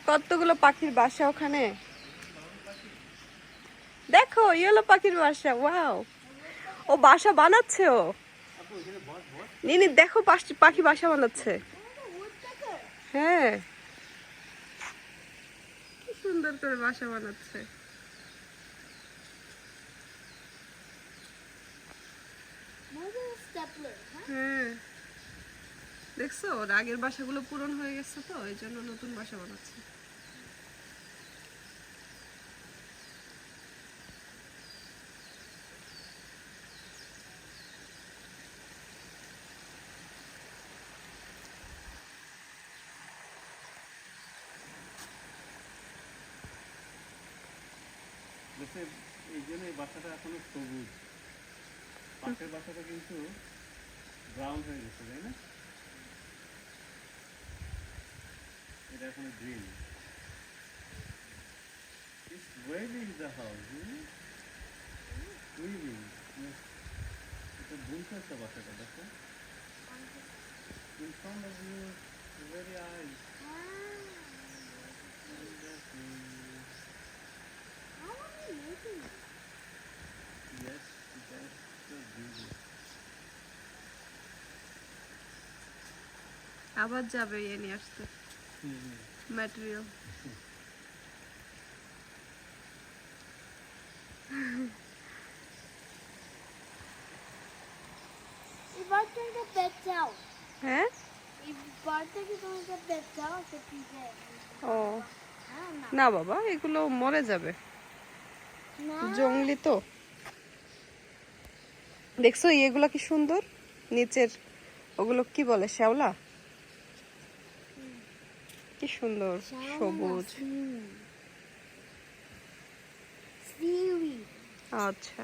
কতগুলো পাখির বাসা ওখানে দেখো, ইয়েলো পাখির বাসা। ওয়াও, ও বাসা বানাচ্ছে। ও নিনি দেখো, পাখি বাসা বানাচ্ছে। হ্যাঁ, কি সুন্দর করে বাসা বানাচ্ছে। হ্যাঁ, দেখছো ওর আগের বাসাগুলো পূরণ হয়ে গেছে, তো এই জন্য নতুন বাসা বানাচ্ছে। এই জন্য এই বাসাটা এখনো সবুজ, পাশের বাসাটা কিন্তু ব্রাউন হয়ে গেছে, তাই না? এটা এখনো green. It's waving the house, waving. এটা বুলছে একটা বাসাটা, দেখো। In front of you, very eyes. Yes, that's so beautiful. আবার যাবে ইয়ে নিয়ে আসতে, ম্যাটেরিয়াল। হ্যাঁ, ও না বাবা, এগুলো মরে যাবে, জঙ্গলি তো। দেখছো এগুলো কি সুন্দর, নিচের ওগুলো কি বলে, শ্যাওলা, কি সুন্দর সবুজ। আচ্ছা,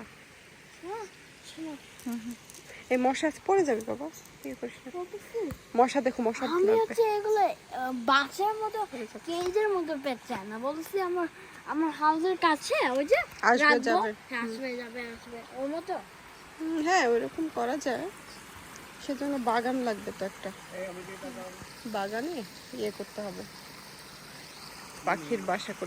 এই মশা পড়ে যাবে বাবা, ইয়ে করিস না। মশা দেখো, মশা আমি লাগবে। হচ্ছে এগুলো বাসার মতো কেজের মতো পেঁচা না, বলছি আমার আমার হাউসের কাছে ওই যে আসবে, রাখবো, যাবে। আসবে ওর মতো। হ্যাঁ, ওইরকম করা যায়, সেজন্য বাগান লাগবে তো একটা, বাগানে ইয়ে করতে হবে, পাখির বাসা করতে।